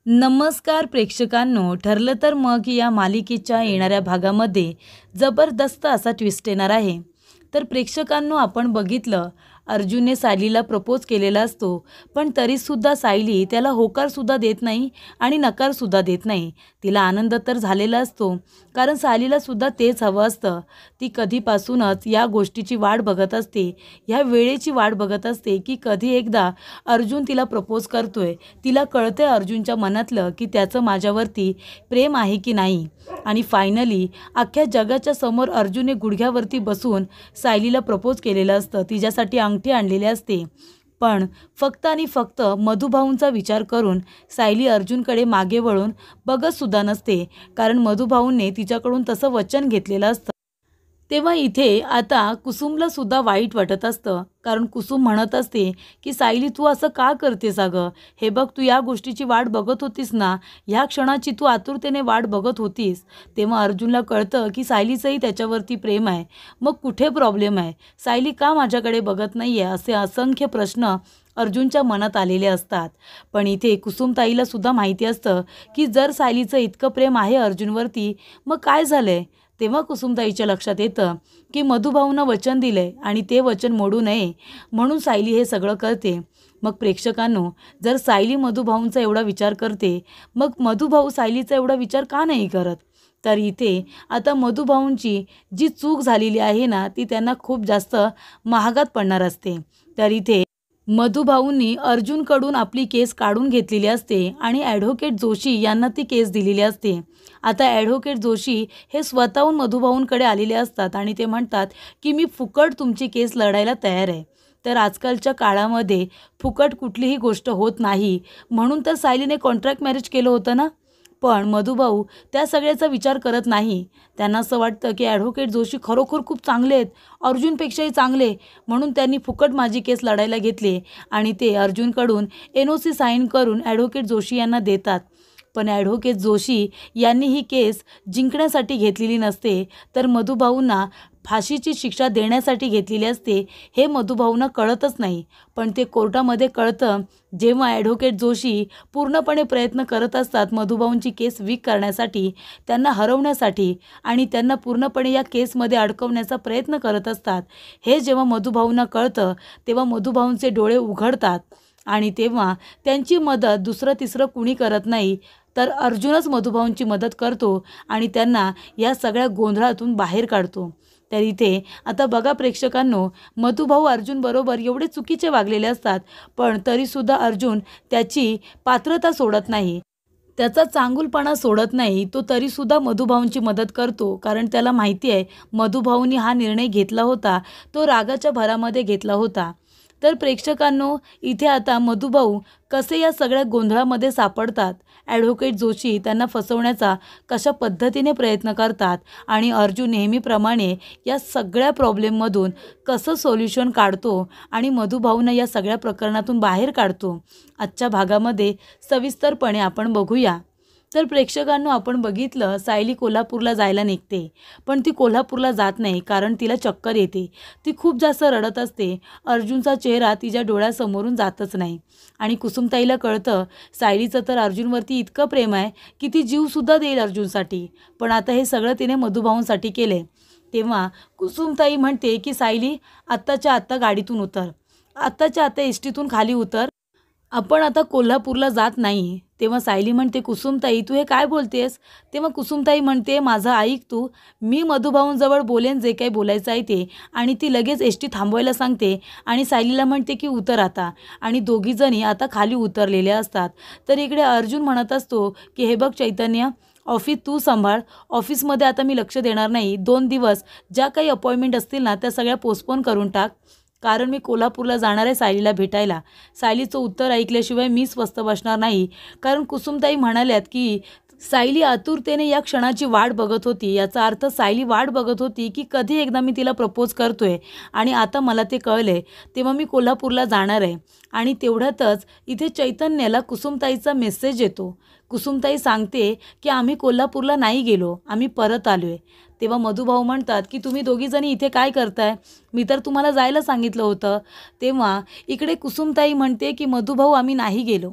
नमस्कार प्रेक्षकांनो, ठरलं तर मग या मालिकेच्या येणाऱ्या भागामध्ये जबरदस्त असा ट्विस्ट येणार आहे। तर प्रेक्षकांनो, आपण बघितलं अर्जुनने सायलीला प्रपोज केलेला असतो, पण तरीसुद्धा सायली त्याला होकारसुद्धा देत नाही आणि नकारसुद्धा देत नाही। तिला आनंद तर झालेला असतो, कारण सायलीलासुद्धा तेच हवं असतं। ती कधीपासूनच या गोष्टीची वाट बघत असते, ह्या वेळेची वाट बघत असते की कधी एकदा अर्जुन तिला प्रपोज करतोय। तिला कळतंय अर्जुनच्या मनातलं की त्याचं माझ्यावरती प्रेम आहे की नाही। आणि फायनली अख्ख्या जगाच्या समोर अर्जुनने गुडघ्यावरती बसून सायलीला प्रपोज केलेलं असतं, तिच्यासाठी अंगठी आणलेली असते। पण फक्त आणि फक्त मधुभाऊंचा विचार करून सायली अर्जुनकडे मागे वळून बघतसुद्धा नसते, कारण मधुभाऊंनी तिच्याकडून तसं वचन घेतलेलं असतं। तेव्हा इथे आता कुसुमला सुद्धा वाईट वाटत असतं, कारण कुसुम म्हणत असते की सायली, तू असं का करतेस अगं? हे बघ, तू या गोष्टीची वाट बघत होतीस ना, ह्या क्षणाची तू आतुरतेने वाट बघत होतीस। तेव्हा अर्जुनला कळतं की सायलीचंही त्याच्यावरती प्रेम आहे। मग कुठे प्रॉब्लेम आहे? सायली का माझ्याकडे बघत नाही आहे? असे असंख्य प्रश्न अर्जुनच्या मनात आलेले असतात। पण इथे कुसुमताईला सुद्धा माहिती असतं की जर सायलीचं इतकं प्रेम आहे अर्जुनवरती, मग काय झालंय? तेव्हा कुसुमताईच्या लक्षात येतं की मधुभाऊंना वचन दिलंय आणि ते वचन मोडू नये, म्हणून सायली हे सगळं करते। मग प्रेक्षकांनो, जर सायली मधुभाऊंचा एवढा विचार करते, मग मधुभाऊ सायलीचा एवढा विचार का नाही करत? तर इथे आता मधुभाऊंची जी चूक झालेली आहे ना, ती त्यांना खूप जास्त महागात पडणार असते। तर इथे मधुभाऊंनी अर्जुनकडून आपली केस काढून घेतलेली असते आणि ॲडव्होकेट जोशी यांना ती केस दिलेली असते। आता ॲडव्होकेट जोशी हे स्वतःहून मधुभाऊंकडे आलेले असतात आणि ते म्हणतात की मी फुकट तुमची केस लढायला तयार आहे। तर आजकालच्या काळामध्ये फुकट कुठलीही गोष्ट होत नाही, म्हणून तर सायलीने कॉन्ट्रॅक्ट मॅरेज केलं होतं ना। पण मधुभाऊ त्या सगळ्याचा विचार करत नाही। त्यांना असं वाटतं की ॲडव्होकेट जोशी खरोखर खूप चांगले आहेत, अर्जुनपेक्षाही चांगले, म्हणून त्यांनी फुकट माझी केस लढायला घेतली आणि ते अर्जुनकडून NOC साईन करून ॲडव्होकेट जोशी यांना देतात। पण ॲडव्होकेट जोशी यांनी ही केस जिंकण्यासाठी घेतलेली नसते, तर मधुभाऊंना फाशीची शिक्षा देण्यासाठी घेतलेली असते। हे मधुभाऊंना कळतच नाही, पण ते कोर्टामध्ये कळतं जेव्हा ॲडव्होकेट जोशी पूर्णपणे प्रयत्न करत असतात मधुभाऊंची केस वीक करण्यासाठी, त्यांना हरवण्यासाठी आणि त्यांना पूर्णपणे या केसमध्ये अडकवण्याचा प्रयत्न करत असतात। हे जेव्हा मधुभाऊंना कळतं, तेव्हा मधुभाऊंचे डोळे उघडतात आणि तेव्हा त्यांची मदत दुसरं तिसरं कुणी करत नाही, तर अर्जुनच मधुभाऊंची मदत करतो आणि त्यांना या सगळ्या गोंधळातून बाहेर काढतो। तर इथे आता बघा प्रेक्षकांनो, मधुभाऊ अर्जुनबरोबर एवढे चुकीचे वागलेले असतात, पण तरीसुद्धा अर्जुन त्याची पात्रता सोडत नाही, त्याचा चांगुलपणा सोडत नाही। तो तरीसुद्धा मधुभाऊंची मदत करतो, कारण त्याला माहिती आहे मधुभाऊंनी हा निर्णय घेतला होता, तो रागाच्या भरामध्ये घेतला होता। तर प्रेक्षकांनो, इथे आता मधुभाऊ कसे या सगळ्या गोंधळामध्ये सापडतात, ॲडव्होकेट जोशी त्यांना फसवण्याचा कशा पद्धतीने प्रयत्न करतात आणि अर्जुन नेहमीप्रमाणे या सगळ्या प्रॉब्लेममधून कसं सोल्युशन काढतो आणि मधुभाऊंना या सगळ्या प्रकरणातून बाहेर काढतो, आजच्या भागामध्ये सविस्तरपणे आपण बघूया। तर प्रेक्षकांनो, आपण बघितलं सायली कोल्हापूरला जायला निघते, पण ती कोल्हापूरला जात नाही, कारण तिला चक्कर येते। ती खूप जास्त रडत असते। अर्जुनचा चेहरा तिच्या डोळ्यासमोरून जातच नाही आणि कुसुमताईला कळतं सायलीचं तर अर्जुनवरती इतकं प्रेम आहे की ती जीवसुद्धा देईल अर्जुनसाठी, पण आता हे सगळं तिने मधुभाऊंसाठी केले। तेव्हा कुसुमताई म्हणते की सायली, आत्ताच्या आत्ता गाडीतून उतर, आत्ताच्या आत्ता एसटीतून खाली उतर, आपण आता कोल्हापूरला जात नाही। तेव्हा सायली म्हणते, कुसुमताई तू हे काय बोलतेस? तेव्हा कुसुमताई म्हणते, माझं ऐक तू, मी मधुभाऊंजवळ बोलेन जे काही बोलायचं आहे ते, आणि ती लगेच एसटी थांबवायला सांगते आणि सायलीला म्हणते की उतर आता, आणि दोघीजणी आता खाली उतरलेल्या असतात। तर इकडे अर्जुन म्हणत असतो की हे बघ चैतन्य, ऑफिस तू सांभाळ, ऑफिसमध्ये आता मी लक्ष देणार नाही। 2 दिवस ज्या काही अपॉइंटमेंट असतील ना, त्या सगळ्या पोस्टपोन करून टाक, कारण मी कोल्हापूरला जाणार आहे सायलीला भेटायला। सायलीचं उत्तर ऐकल्याशिवाय मी स्वस्थ बसणार नाही, कारण कुसुमताई म्हणाल्यात की सायली आतुरतेने या क्षणाची वाट बघत होती। याचा अर्थ सायली वाट बघत होती की कधी एकदा मी तिला प्रपोज करतोय, आणि आता मला ते कळले, तेव्हा मी कोल्हापूरला जाणार आहे। आणि तेवढ्यातच इथे चैतन्याला कुसुमताईचा मेसेज येतो। कुसुमताई सांगते की आम्ही कोल्हापूरला नाही गेलो, आम्ही परत आलो आहे। तेव्हा मधुभाऊ म्हणतात की तुम्ही दोघीजणी इथे काय करताय? मी तर तुम्हाला जायला सांगितलं होतं। तेव्हा इकडे कुसुमताई म्हणते की मधुभाऊ, आम्ही नाही गेलो,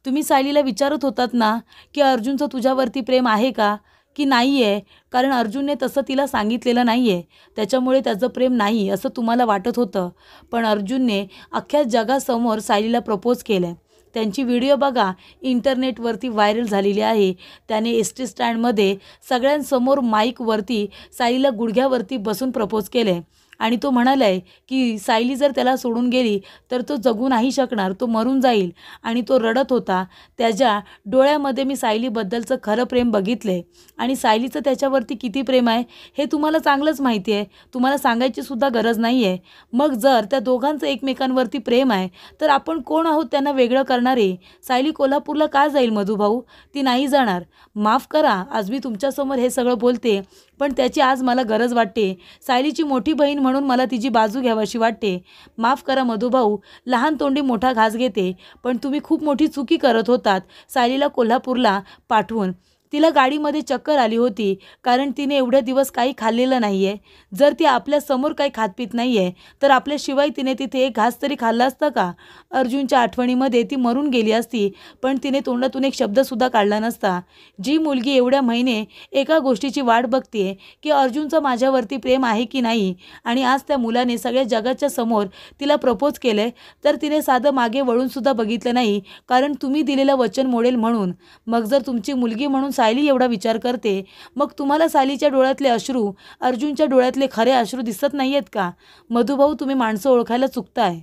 तुम्ही सायलीला विचारत होतात ना की अर्जुनचं तुझ्यावरती प्रेम आहे का की नाही आहे, कारण अर्जुनने तसं तिला सांगितलेलं नाही आहे, त्याच्यामुळे त्याचं प्रेम नाही असं तुम्हाला वाटत होतं. पण अर्जुनने अख्ख्या जगासमोर सायलीला प्रपोज केलं आहे. त्यांची व्हिडिओ बघा, इंटरनेटवरती व्हायरल झालेली आहे. त्याने एस टी स्टँडमध्ये सगळ्यांसमोर माईकवरती सायलीला गुडघ्यावरती बसून प्रपोज केलं आहे आणि तो म्हणाला आहे की सायली जर त्याला सोडून गेली तर तो जगू नाही शकणार, तो मरून जाईल. आणि तो रडत होता. त्याच्या डोळ्यामध्ये मी सायलीबद्दलचं खरं प्रेम बघितलं आहे आणि सायलीचं त्याच्यावरती किती प्रेम आहे हे तुम्हाला चांगलंच माहिती आहे, तुम्हाला सांगायची सुद्धा गरज नाही आहे. मग जर त्या दोघांचं एकमेकांवरती प्रेम आहे तर आपण कोण आहोत त्यांना वेगळं करणारे? सायली कोल्हापूरला का जाईल मधुभाऊ? ती नाही जाणार. माफ करा आज मी तुमच्यासमोर हे सगळं बोलते, पण त्याची आज मला गरज वाटते. सायलीची मोठी बहीण म्हणून मला तिची बाजू घ्यावीशी वाटते. माफ करा मधुभाऊ, लहान तोंडी मोठा घास घेते, पण तुम्ही खूप मोठी चुकी करत होतात सायलीला कोल्हापूरला पाठवून. तिला गाडीमध्ये चक्कर आली होती कारण तिने एवढे दिवस काही खाल्लेलं नाही आहे. जर ती आपल्यासमोर काही खात पित नाही आहे तर आपल्याशिवाय तिने तिथे एक घास तरी खाल्ला असता का? अर्जुनच्या आठवणीमध्ये ती मरून गेली असती, पण तिने तोंडातून एक शब्दसुद्धा काढला नसता. जी मुलगी एवढ्या महिने एका गोष्टीची वाट बघते की अर्जुनचं माझ्यावरती प्रेम आहे की नाही, आणि आज त्या मुलाने सगळ्या जगाच्या समोर तिला प्रपोज केलं आहे, तर तिने साधं मागे वळूनसुद्धा बघितलं नाही, कारण तुम्ही दिलेलं वचन मोडेल म्हणून. मग जर तुमची मुलगी म्हणून सायली एवढा विचार करते, मग तुम्हाला सायलीच्या डोळ्यातले अश्रू अर्जुनच्या डोळ्यातले खरे अश्रू दिसत नाही आहेत का? मधुभाऊ, तुम्ही माणसं ओळखायला चुकताय.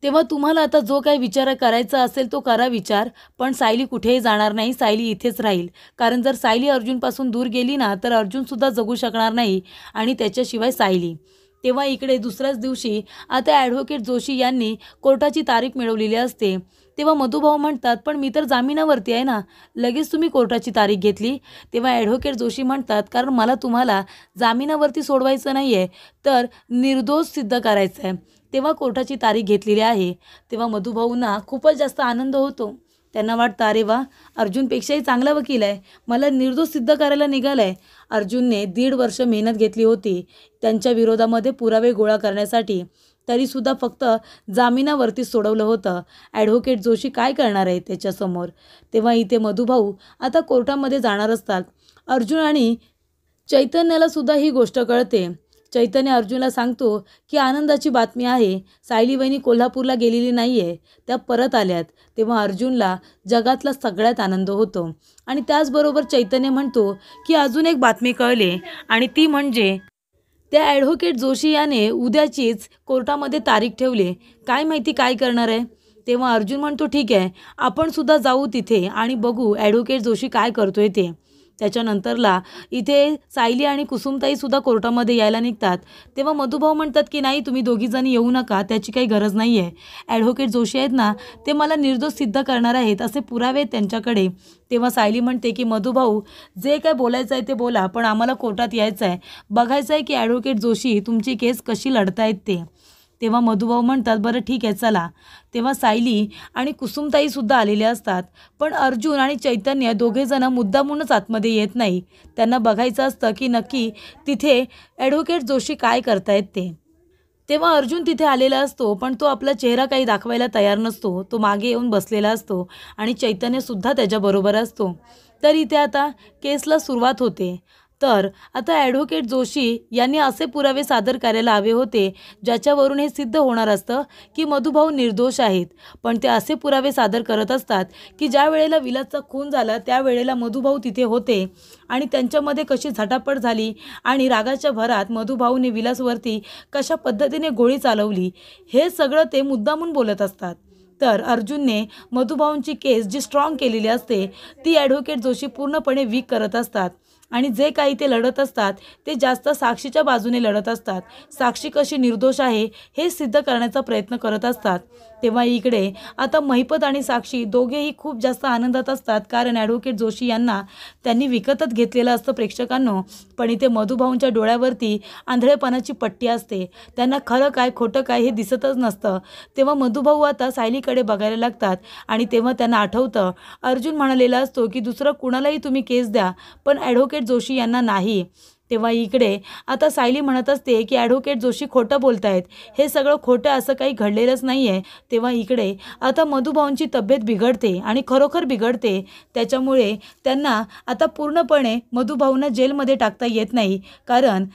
तेव्हा तुम्हाला आता जो काही विचार करायचा असेल तो करा विचार, पण सायली कुठेही जाणार नाही, सायली इथेच राहील. कारण जर सायली अर्जुनपासून दूर गेली ना तर अर्जुनसुद्धा जगू शकणार नाही आणि त्याच्याशिवाय सायली. तेव्हा इकडे दुसऱ्याच दिवशी आता ॲडव्होकेट जोशी यांनी कोर्टाची तारीख मिळवलेली असते. तेव्हा मधुभाऊ म्हणतात, पण मी तर जामिनावरती आहे ना, लगेच तुम्ही कोर्टाची तारीख घेतली? तेव्हा ॲडव्होकेट जोशी म्हणतात, कारण मला तुम्हाला जामिनावरती सोडवायचं नाही आहे, तर निर्दोष सिद्ध करायचं आहे. तेव्हा कोर्टाची तारीख घेतलेली आहे. तेव्हा मधुभाऊंना खूपच जास्त आनंद होतो. त्यांना वाटतं, अरे वा, अर्जुनपेक्षाही चांगला वकील आहे, मला निर्दोष सिद्ध करायला निघाला आहे. अर्जुनने 1.5 वर्ष मेहनत घेतली होती त्यांच्या विरोधामध्ये पुरावे गोळा करण्यासाठी, तरीसुद्धा फक्त जामिनावरती सोडवलं होतं. ॲडव्होकेट जोशी काय करणार आहे त्याच्यासमोर? तेव्हा इथे मधुभाऊ आता कोर्टामध्ये जाणार असतात. अर्जुन आणि चैतन्याला सुद्धा ही गोष्ट कळते. चैतन्य अर्जुनला सांगतो की आनंदाची बातमी आहे, सायली वहिनी कोल्हापूरला गेलेली नाही आहे, त्या परत आल्यात. तेव्हा अर्जुनला जगातला सगळ्यात आनंद होतो. आणि त्याचबरोबर चैतन्य म्हणतो की अजून एक बातमी कळली, आणि ती म्हणजे त्या ॲडव्होकेट जोशी याने उद्याचीच कोर्टामध्ये तारीख ठेवली. काय माहिती काय करणार आहे? तेव्हा अर्जुन म्हणतो, ठीक आहे, आपण सुद्धा जाऊ तिथे आणि बघू ॲडव्होकेट जोशी काय करतोय ते. त्याच्यानंतरला इथे सायली आणि कुसुमताईसुद्धा कोर्टामध्ये यायला निघतात. तेव्हा मधुभाऊ म्हणतात की नाही, तुम्ही दोघीजणी येऊ नका, त्याची काही गरज नाही आहे. ॲडव्होकेट जोशी आहेत ना, ते मला निर्दोष सिद्ध करणार आहेत, असे पुरावे आहेत त्यांच्याकडे. तेव्हा सायली म्हणते की मधुभाऊ, जे काय बोलायचं आहे ते बोला, पण आम्हाला कोर्टात यायचं आहे, बघायचं आहे की ॲडव्होकेट जोशी तुमची केस कशी लढतायत ते. तेव्हा मधुभाऊ म्हणतात, बरं ठीक आहे चला. तेव्हा सायली आणि कुसुमताईसुद्धा आलेले असतात. पण अर्जुन आणि चैतन्य दोघेजण मुद्दामूनच आतमध्ये येत नाही. त्यांना बघायचं असतं की नक्की तिथे ॲडव्होकेट जोशी काय करतायत ते. तेव्हा अर्जुन तिथे आलेला असतो, पण तो आपला चेहरा काही दाखवायला तयार नसतो. तो मागे येऊन बसलेला असतो आणि चैतन्यसुद्धा त्याच्याबरोबर असतो. तर इथे आता केसला सुरुवात होते. तर आता ॲडव्होकेट जोशी यांनी असे पुरावे सादर करायला हवे होते ज्याच्यावरून हे सिद्ध होणार असतं की मधुभाऊ निर्दोष आहेत. पण ते असे पुरावे सादर करत असतात की ज्या वेळेला विलासचा खून झाला त्यावेळेला मधुभाऊ तिथे होते आणि त्यांच्यामध्ये कशी झटापट झाली आणि रागाच्या भरात मधुभाऊने विलासवरती कशा पद्धतीने गोळी चालवली, हे सगळं ते मुद्दामून बोलत असतात. तर अर्जुनने मधुभाऊंची केस जी स्ट्रॉंग केलेली असते ती ॲडव्होकेट जोशी पूर्णपणे वीक करत असतात. आणि जे काही ते लढत असतात ते जास्त साक्षीच्या बाजूने लढत असतात. साक्षी कशी निर्दोष आहे हे सिद्ध करण्याचा प्रयत्न करत असतात. तेव्हा इकडे आता महिपत आणि साक्षी दोघेही खूप जास्त आनंदात असतात, कारण ॲडव्होकेट जोशी यांना त्यांनी विकतच घेतलेलं असतं प्रेक्षकांनो. पण इथे मधुभाऊंच्या डोळ्यावरती आंधळेपणाची पट्टी असते, त्यांना खरं काय खोटं काय हे दिसतच नसतं. तेव्हा मधुभाऊ आता सायलीकडे बघायला लागतात आणि तेव्हा त्यांना आठवतं अर्जुन म्हणालेला असतो की दुसरं कुणालाही तुम्ही केस द्या, पण ॲडव्होकेट जोशी यांना नाही. तेव्हा इकडे आता सायली म्हणत असते की ॲडव्होकेट जोशी खोटं बोलतायत, हे सगळं खोटं, असं काही घडलेलंच नाही आहे. तेव्हा इकडे आता मधुभाऊंची तब्येत बिघडते आणि खरोखर बिघडते. त्याच्यामुळे त्यांना आता पूर्णपणे मधुभाऊंना जेलमध्ये टाकता येत नाही, कारण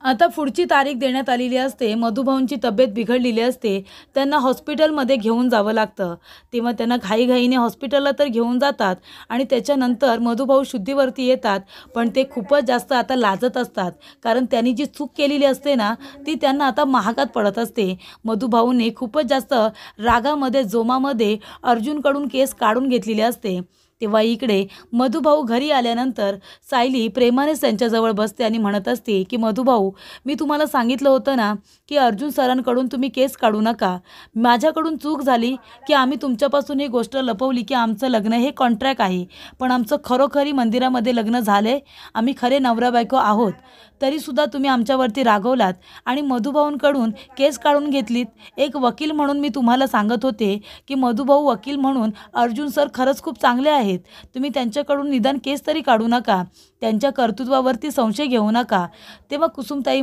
आता पुढची तारीख देण्यात आलेली असते. मधुभाऊंची तब्येत बिघडलेली असते, त्यांना हॉस्पिटलमध्ये घेऊन जावं लागतं. तेव्हा त्यांना घाईघाईने हॉस्पिटलला तर घेऊन जातात आणि त्याच्यानंतर मधुभाऊ शुद्धीवरती येतात. पण ते खूपच जास्त आता लाजत असतात, कारण त्यांनी जी चूक केलेली असते ना, ती त्यांना आता महागात पडत असते. मधुभाऊने खूपच जास्त रागामध्ये, जोमामध्ये अर्जुनकडून केस काढून घेतलेली असते. तेव्हा इकडे मधुभाऊ घरी आल्यानंतर सायली प्रेमानेच त्यांच्याजवळ बसते आणि म्हणत असते की मधुभाऊ, मी तुम्हाला सांगितलं होतं ना की अर्जुन सरांकडून तुम्ही केस काढू नका. माझ्याकडून चूक झाली की आम्ही तुमच्यापासून ही गोष्ट लपवली की आमचं लग्न हे कॉन्ट्रॅक्ट आहे, पण आमचं खरोखरी मंदिरामध्ये लग्न झाले, आम्ही खरे नवरा बायको आहोत. तरीसुद्धा तुम्ही आमच्यावरती रागवलात आणि मधुभाऊंकडून केस काढून घेतलीत. एक वकील म्हणून मी तुम्हाला सांगत होते की मधुभाऊ वकील म्हणून अर्जुन सर खरंच खूप चांगले आहेत. तुम्ही त्यांच्याकडून निदान केस तरी काढू नका, त्यांच्या कर्तृत्वावरती संशय घेऊ नका. तेव्हा कुसुमताई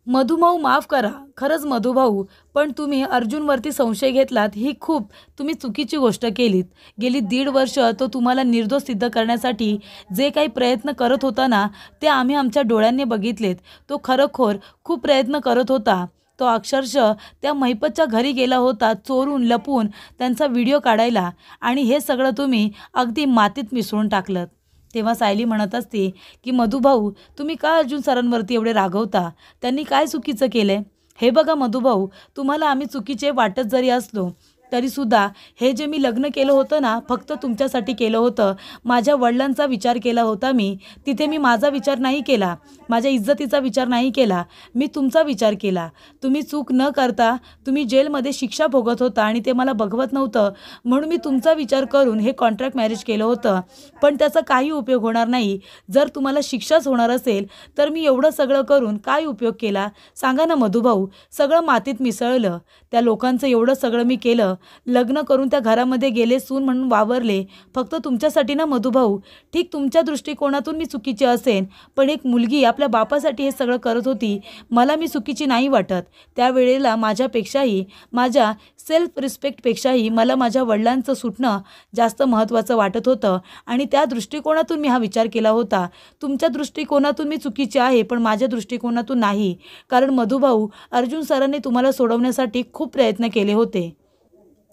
मधुभाऊ माफ करा, खरंच मधुभाऊ, पण तुम्ही अर्जुनवरती संशय घेतलात, ही खूप तुम्ही चुकीची गोष्ट केलीत. गेली 1.5 वर्ष तो तुम्हाला निर्दोष सिद्ध करण्यासाठी जे काही प्रयत्न करत होता ना, ते आम्ही आमच्या डोळ्यांनी बघितलेत. तो खरोखर खूप प्रयत्न करत होता. तो अक्षरशः त्या महिपतच्या घरी गेला होता, चोरून लपून त्यांचा व्हिडिओ काढायला, आणि हे सगळं तुम्ही अगदी मातीत मिसळून टाकलं. तेव्हा सायली म्हणत असते की मधुभाऊ, तुम्ही का अर्जुन सरांवरती एवढे रागवता? त्यांनी काय चुकीचं केलं आहे? हे बघा मधुभाऊ, तुम्हाला आम्ही चुकीचे वाटत जरी असलो तरीसुद्धा हे जे मी लग्न केलं होतं ना, फक्त तुमच्यासाठी केलं होतं. माझ्या वडिलांचा विचार केला होता मी. तिथे मी माझा विचार नाही केला, माझ्या इज्जतीचा विचार नाही केला, मी तुमचा विचार केला. तुम्ही चूक न करता तुम्ही जेलमध्ये शिक्षा भोगत होता आणि ते मला बघवत नव्हतं, म्हणून मी तुमचा विचार करून हे कॉन्ट्रॅक्ट मॅरेज केलं होतं. पण त्याचा काही उपयोग होणार नाही. जर तुम्हाला शिक्षाच होणार असेल तर मी एवढं सगळं करून काय उपयोग केला सांगा ना मधुभाऊ? सगळं मातीत मिसळलं. त्या लोकांचं एवढं सगळं मी केलं, लग्न करून त्या घरामध्ये गेले, सून म्हणून वावरले, फक्त तुमच्यासाठी ना मधुभाऊ. ठीक, तुमच्या दृष्टिकोनातून मी चुकीची असेन, पण एक मुलगी आपल्या बापासाठी हे सगळं करत होती, मला मी चुकीची नाही वाटत. त्यावेळेला माझ्यापेक्षाही, माझ्या सेल्फ रिस्पेक्टपेक्षाही मला माझ्या वडिलांचं सुटणं जास्त महत्त्वाचं वाटत होतं, आणि त्या दृष्टिकोनातून मी हा विचार केला होता. तुमच्या दृष्टिकोनातून मी चुकीची आहे, पण माझ्या दृष्टिकोनातून नाही. कारण मधुभाऊ, अर्जुन सरांनी तुम्हाला सोडवण्यासाठी खूप प्रयत्न केले होते.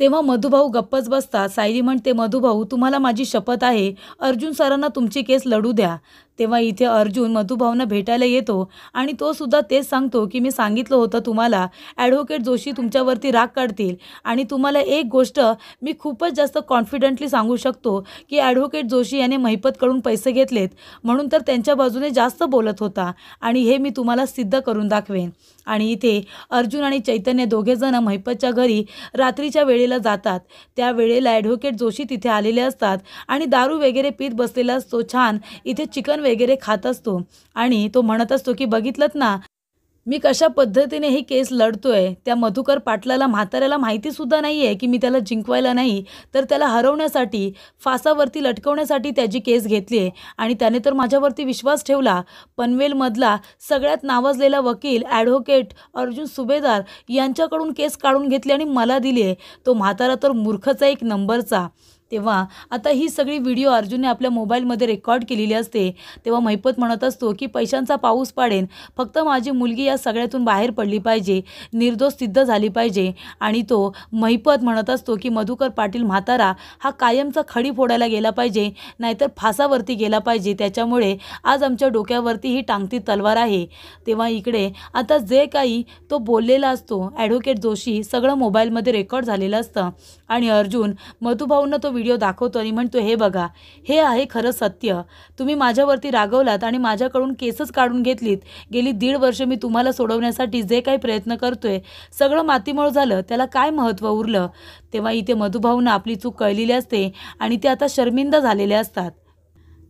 तेव्हा मधुभाऊ गप्पच बसतात. सायली म्हणते, मधुभाऊ, तुम्हाला माझी शपथ आहे, अर्जुन सरांना तुमची केस लढू द्या. तेव्हा इथे अर्जुन मधुभाऊंना भेटायला येतो आणि तो सुद्धा तेच सांगतो की मी सांगितलं होतं तुम्हाला, ॲडव्होकेट जोशी तुमच्यावरती राग काढतील. आणि तुम्हाला एक गोष्ट मी खूपच जास्त कॉन्फिडंटली सांगू शकतो की ॲडव्होकेट जोशी याने महिपतकडून पैसे घेतलेत, म्हणून तर त्यांच्या बाजूने जास्त बोलत होता, आणि हे मी तुम्हाला सिद्ध करून दाखवेन. आणि इथे अर्जुन आणि चैतन्य दोघेजण महिपतच्या घरी रात्रीच्या वेळेला जातात. त्या वेळेला ॲडव्होकेट जोशी तिथे आलेले असतात आणि दारू वगैरे पीत बसलेला असतो. छान इथे चिकन वगैरे खात असतो आणि तो म्हणत असतो की बघितलंत ना मी कशा पद्धतीने ही केस लढतोय. त्या मधुकर पाटलाला, म्हाताऱ्याला माहितीसुद्धा नाही आहे की मी त्याला जिंकवायला नाही तर त्याला हरवण्यासाठी, फासावरती लटकवण्यासाठी त्याची केस घेतली आहे. आणि त्याने तर माझ्यावरती विश्वास ठेवला. पनवेलमधला सगळ्यात नावाजलेला वकील ॲडव्होकेट अर्जुन सुभेदार यांच्याकडून केस काढून घेतली आणि मला दिली आहे. तो म्हातारा तर मूर्खचा एक नंबरचा. तेव्हा आता ही सगळी व्हिडिओ अर्जुनने आपल्या मोबाईलमध्ये रेकॉर्ड केलेली असते. तेव्हा महिपत म्हणत असतो की पैशांचा पाऊस पाडेन, फक्त माझी मुलगी या सगळ्यातून बाहेर पडली पाहिजे, निर्दोष सिद्ध झाली पाहिजे. आणि तो महिपत म्हणत असतो की मधुकर पाटील म्हातारा हा कायमचा खडी फोडायला गेला पाहिजे, नाहीतर फासावरती गेला पाहिजे. त्याच्यामुळे आज आमच्या डोक्यावरती ही टांगती तलवार आहे. तेव्हा इकडे आता जे काही तो बोललेला असतो ॲडव्होकेट जोशी, सगळं मोबाईलमध्ये रेकॉर्ड झालेलं असतं. आणि अर्जुन मधुभाऊंना तो व्हिडिओ दाखवतो आणि म्हणतो, हे बघा, हे आहे खरं सत्य. तुम्ही माझ्यावरती रागवलात आणि माझ्याकडून केसच काढून घेतलीत. गेली 1.5 वर्ष मी तुम्हाला सोडवण्यासाठी जे काही प्रयत्न करतोय सगळं मातीमोल झालं, त्याला काय महत्त्व उरलं? तेव्हा इथे मधुभाऊंना आपली चूक कळलेली असते आणि ते आता शर्मिंदा झालेले असतात.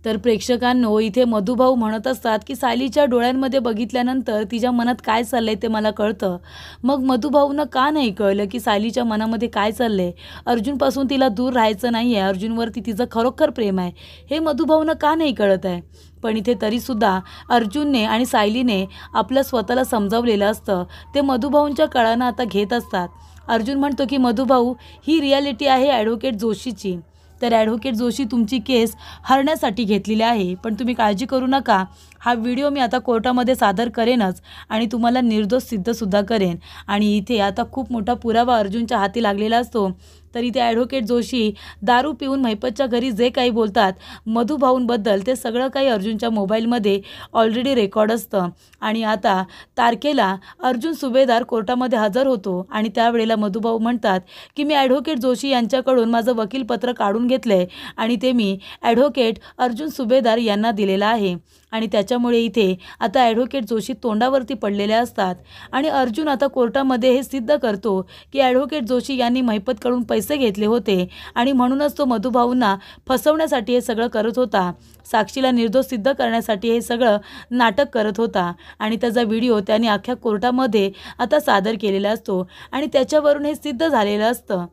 तर प्रेक्षकांनो, इथे मधुभाऊ म्हणत असतात की सायलीच्या डोळ्यांमध्ये बघितल्यानंतर तिच्या मनात काय चाललंय ते मला कळतं. मग मधुभाऊंना का नाही कळलं की सायलीच्या मनामध्ये काय चाललंय? अर्जुनपासून तिला दूर राहायचं नाही आहे, अर्जुनवरती तिचं खरोखर प्रेम आहे, हे मधुभाऊंना का नाही कळत आहे? पण इथे तरीसुद्धा अर्जुनने आणि सायलीने आपलं स्वतःला समजावलेलं असतं. ते मधुभाऊंच्या कळानं आता घेत असतात. अर्जुन म्हणतो की मधुभाऊ, ही रियालिटी आहे ॲडव्होकेट जोशीची. तर ॲडव्होकेट जोशी तुमची केस हरण्यासाठी घेतलेली आहे, पण तुम्ही काळजी करू नका. हा व्हिडिओ मी आता कोर्टामध्ये सादर करेनच आणि तुम्हाला निर्दोष सिद्धसुद्धा करेन. आणि इथे आता खूप मोठा पुरावा अर्जुनच्या हाती लागलेला असतो. तर इथे ॲडव्होकेट जोशी दारू पिऊन महिपतच्या घरी जे काही बोलतात मधुभाऊंबद्दल, ते सगळं काही अर्जुनच्या मोबाईलमध्ये ऑलरेडी रेकॉर्ड असतं. आणि आता तारखेला अर्जुन सुभेदार कोर्टामध्ये हजर होतो आणि त्यावेळेला मधुभाऊ म्हणतात की मी ॲडव्होकेट जोशी यांच्याकडून माझं वकीलपत्र काढून घेतलं आहे आणि ते मी ॲडव्होकेट अर्जुन सुभेदार यांना दिलेलं आहे. आणि त्याच्यामुळे इथे आता ॲडव्होकेट जोशी तोंडावरती पडलेले असतात. आणि अर्जुन आता कोर्टामध्ये हे सिद्ध करतो की ॲडव्होकेट जोशी यांनी महिपतकडून पैसे घेतले होते आणि म्हणूनच तो मधुभाऊंना फसवण्यासाठी हे सगळं करत होता. साक्षीला निर्दोष सिद्ध करण्यासाठी हे सगळं नाटक करत होता. आणि त्याचा व्हिडिओ त्याने अख्ख्या कोर्टामध्ये आता सादर केलेला असतो आणि त्याच्यावरून हे सिद्ध झालेलं असतं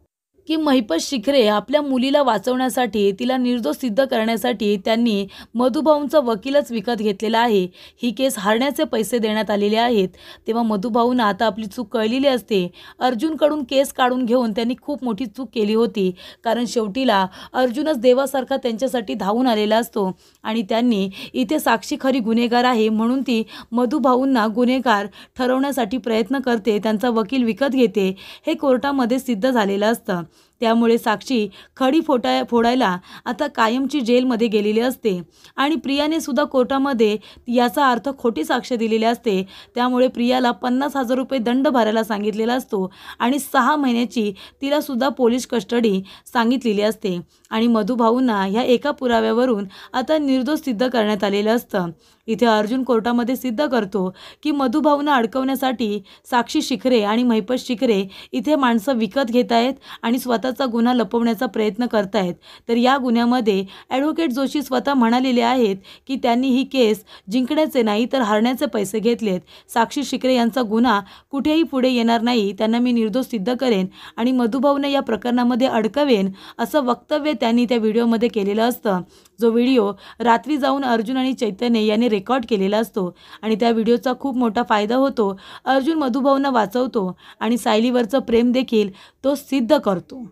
की महिपत शिखरे आपल्या मुलीला वाचवण्यासाठी, तिला निर्दोष सिद्ध करण्यासाठी त्यांनी मधुभाऊंचा वकीलच विकत घेतलेला आहे. ही केस हरण्याचे पैसे देण्यात आलेले आहेत. तेव्हा मधुभाऊंना आता आपली चूक कळलेली असते. अर्जुनकडून केस काढून घेऊन त्यांनी खूप मोठी चूक केली होती, कारण शेवटीला अर्जुनच देवासारखा त्यांच्यासाठी धावून आलेला असतो. आणि त्यांनी इथे साक्षी खरी गुन्हेगार आहे म्हणून ती मधुभाऊंना गुन्हेगार ठरवण्यासाठी प्रयत्न करते, त्यांचा वकील विकत घेते. हे कोर्टामध्ये सिद्ध झालेलं असतं. त्यामुळे साक्षी खडी फोडायला आता कायमची जेलमध्ये गेलेली असते. आणि प्रियाने सुद्धा कोर्टामध्ये याचा अर्थ खोटी साक्ष दिलेली असते. त्यामुळे प्रियाला 50,000 रुपये दंड भरायला सांगितलेला असतो आणि 6 महिन्याची तिला सुद्धा पोलीस कस्टडी सांगितलेली असते. आणि मधुभाऊंना ह्या एका पुराव्यावरून आता निर्दोष सिद्ध करण्यात आलेलं असतं. इथे अर्जुन कोर्टामध्ये सिद्ध करतो की मधुभाऊंना अडकवण्यासाठी साक्षी शिखरे आणि महिपत शिखरे इथे माणसं विकत घेत आहेत आणि स्वतःचा गुन्हा लपवण्याचा प्रयत्न करत आहेत. तर या गुन्ह्यामध्ये ॲडव्होकेट जोशी स्वतः म्हणालेले आहेत की त्यांनी ही केस जिंकण्याचे नाही तर हरण्याचे पैसे घेतलेत. साक्षी शिखरे यांचा गुन्हा कुठेही पुढे येणार नाही, त्यांना मी निर्दोष सिद्ध करेन आणि मधुभाऊंना या प्रकरणामध्ये अडकवेन, असं वक्तव्य त्यांनी त्या व्हिडिओमध्ये केलेलं असतं. जो व्हिडिओ रात्री जाऊन अर्जुन आणि चैतन्य यांनी रेकॉर्ड केलेला असतो. आणि त्या व्हिडिओचा खूप मोठा फायदा होतो. अर्जुन मधुभाऊंना वाचवतो आणि सायलीवरचं प्रेम देखील तो सिद्ध करतो.